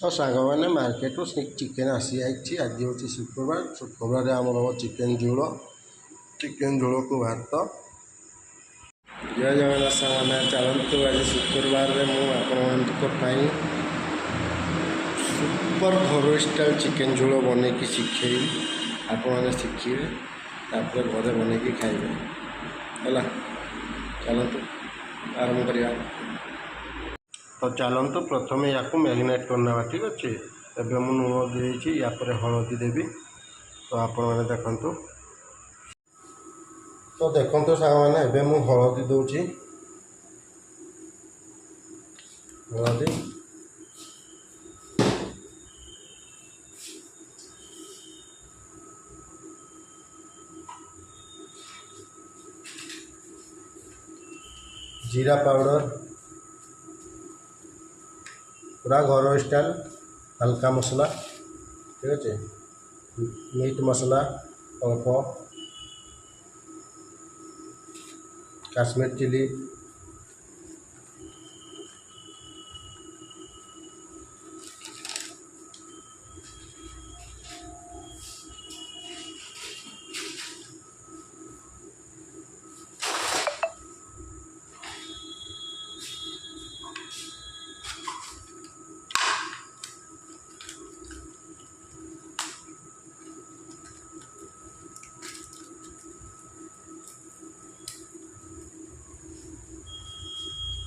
तो सांग मैंने मार्केट चिकेन आसी आज हूँ शुक्रवार शुक्रवार आमर हम चिकेन झोल को भात। जय जगन्नाथ सामने चलतु आज शुक्रवार मुझे सुपर घर स्टाइल चिकेन झोल बन की शिखे आपने शिखे घर बन की खाइबे है। चलतु आरंभ करिया। तो चलतु प्रथम या मैरिनेट करना ठीक अच्छे। एवं मुझे लुण देती यापर हलदी देवी। तो आपण मैंने देखु तो देखो सांग मैंने एवं मुझे हलदी दूची हलदी जीरा पाउडर पूरा घर स्टाइल हल्का मसला ठीक अच्छे। मीट मसला अल्प काश्मीर चिली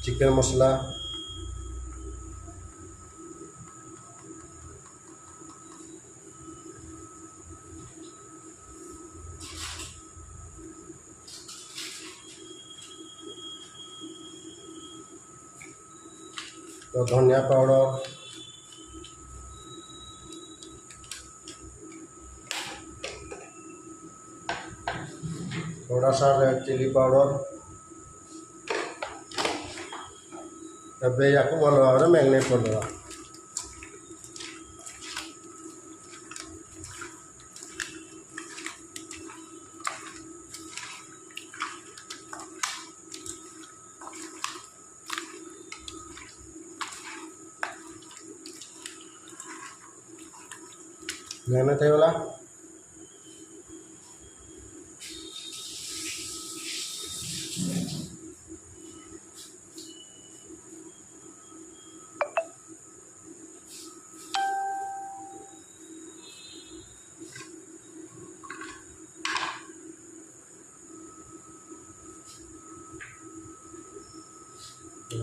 चिकन मसला तो धनिया पाउडर थोड़ा सा रेड चिली पाउडर एवं या भल भाव मैरिनेट करदे। मैरिनेट होगा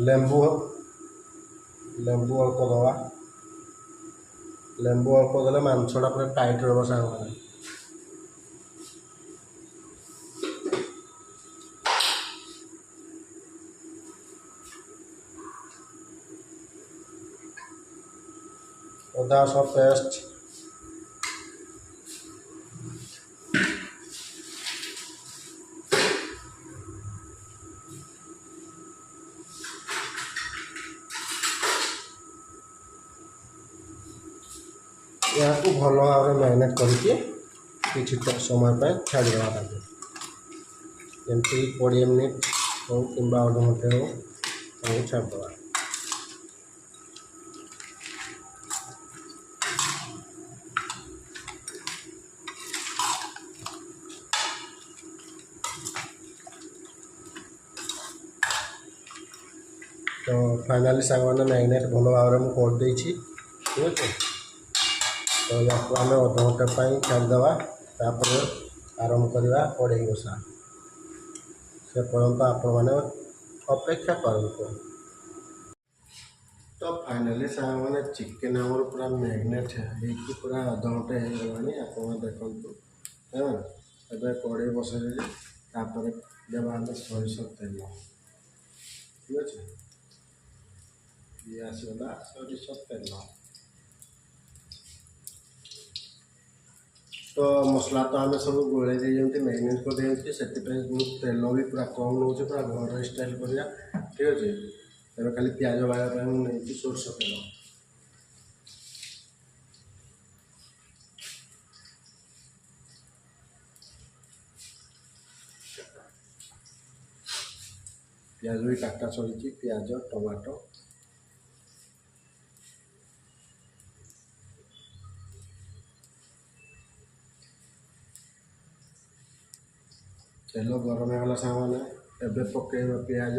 लेंबू लेंबू अल्प दवा लेंबू अल्प देले मांसटा पूरा टाइट रहा सांग। अदा सब पेस्ट या भल भाव मैरिनेट करके समय छाड़देवा जमी 20 मिनिट हो कि अध घंटे हो छाड़देवा। तो फाइनाली सांग मैंने मैरिनेट भल भाव में कर दे ठीक अच्छे। तो या आम अध घंटे छाड़देवा आरंभ करवा कड़े बसा से पर्यंत आपण मैंने अपेक्षा करते। तो फाइनाली सांग मैंने चिकेन आमर पूरा मैरिनेट हो पूरा अध घंटे होगा आप देखु है। एवं कड़े बसई देवा सरिष तेल ठीक अच्छे। ये आसगला सरिष तेल तो मसला तो आम सब गोल जमी मैरिनेट कर से तेल भी पूरा कम नौ पूरा घर स्टाइल करा ठीक अच्छे। तेरे खाली प्याज भाजा मुझे सोरष तेल प्याज भी काटा सरी प्याज टमाटो ତେଲ ଗରମ ହେଇଗଲା ସାଙ୍ଗମାନେ, ଏବେ ପକେଇବା ପିଆଜ।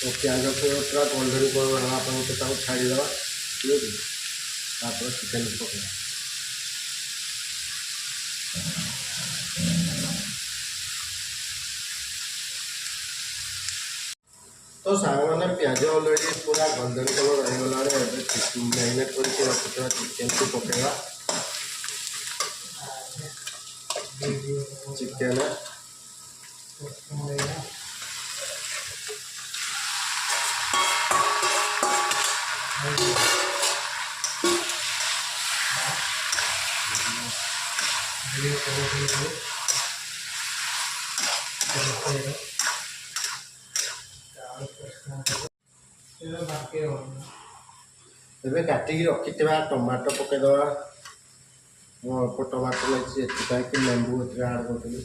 तो प्याज को पूरा गोल्डन कलर हवा पर छाड़ीदे, ठीक है। तापर चिकेन पकड़ा तो सांग मैंने प्याज अलरेडी पूरा गोल्डन कलर रहीगला। मैरिनेट करके रखिथा चिकेन को पकेगा। चिकेन ଏବେ କାଟିକି ରଖିଥିବା ଟମାଟୋ ପକେଇଦେବା। ମୁଁ ଅଳ୍ପ ଟମାଟୋ ଲାଗିଛି, ଏଥିପାଇଁ କି ଲେମ୍ବୁ ଏଥିରେ ଆଡ଼୍ କରିଥିଲି।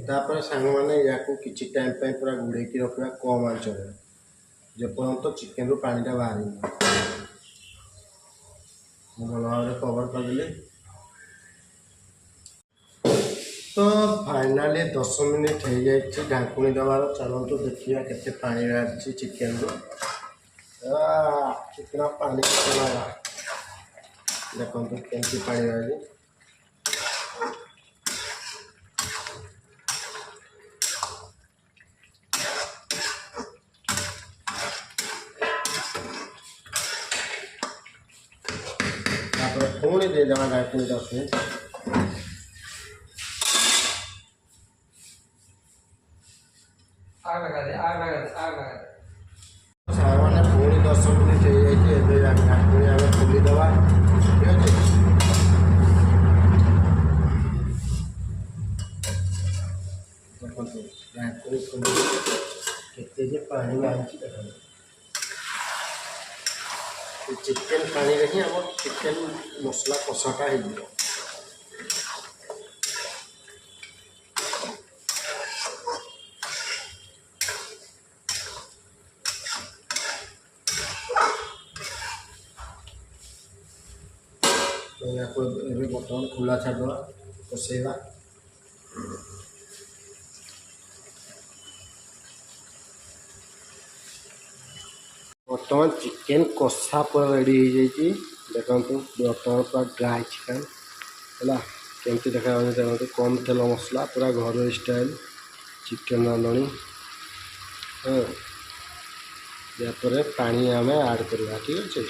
तापर सांग मैंने या किसी टाइम पे पूरा घोड़े रखा कम आंच जेपर्यंत चिकेन रू पानी बाहर भल भाव कवर करदेली। तो फाइनाली 10 मिनिट हो जाए ढाकुणी दबार। चलतु देखिए केते पानी बाहर चिकेन रू। कितना पानी देखो केमती पानी बाहर। पुणी दे देवा ढाकुणी 10 मिनिट। सारे पुणी 10 मिनिट हो जाए ढाकुणी आगे खोली देवा, ठीक है। देखो ढाकुणी खोली के पानी बाहर देखो। चिकेन पानी ही आम चिकेन मसला कषाटा हो। तो या बर्तमान खुला छाड़ा कषेगा। बर्तमान चिकेन कषा पूरा रेडी हो जाए। देखो बर्तमान पूरा ड्राई चिकेन है केमती देखा देखो कम तेल मसला पूरा घर स्टाइल चिकेन रांधणी। हाँ यापर पानी आम ऐड करवा, ठीक अच्छे।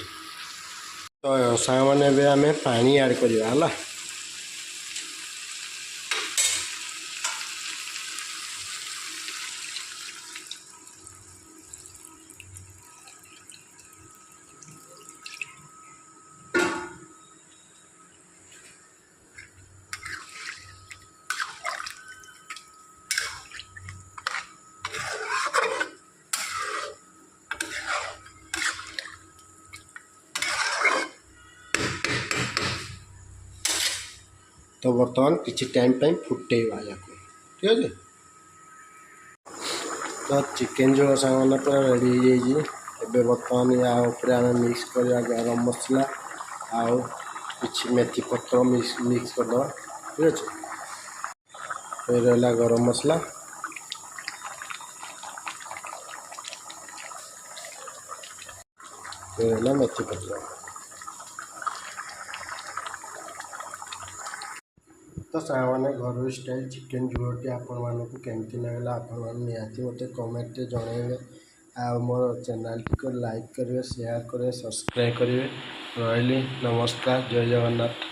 तो सांग मैंने आम पानी ऐड करवा। तो बर्तमान किसी टाइम फुटेवा या ठीक है। तो चिकेन झोल सांग पूरा रेडी हो जाए। बर्तमान या आम मिक्स करवा गरम मसला आउ कि मेथी पत्र मिक्स करदे, ठीक अच्छे। फिर रहा गरम मसला, फिर रहा मेथी पत्र। तो सांग मैंने घर स्टाइल चिकेन झोलटी आपण मानक केमती लगला आपण मैंने निहाती मत कमेंट जनइबे। आ मोर चैनल को लाइक करेंगे, शेयर करेंगे, सब्सक्राइब करेंगे। रही नमस्कार, जय जगन्नाथ।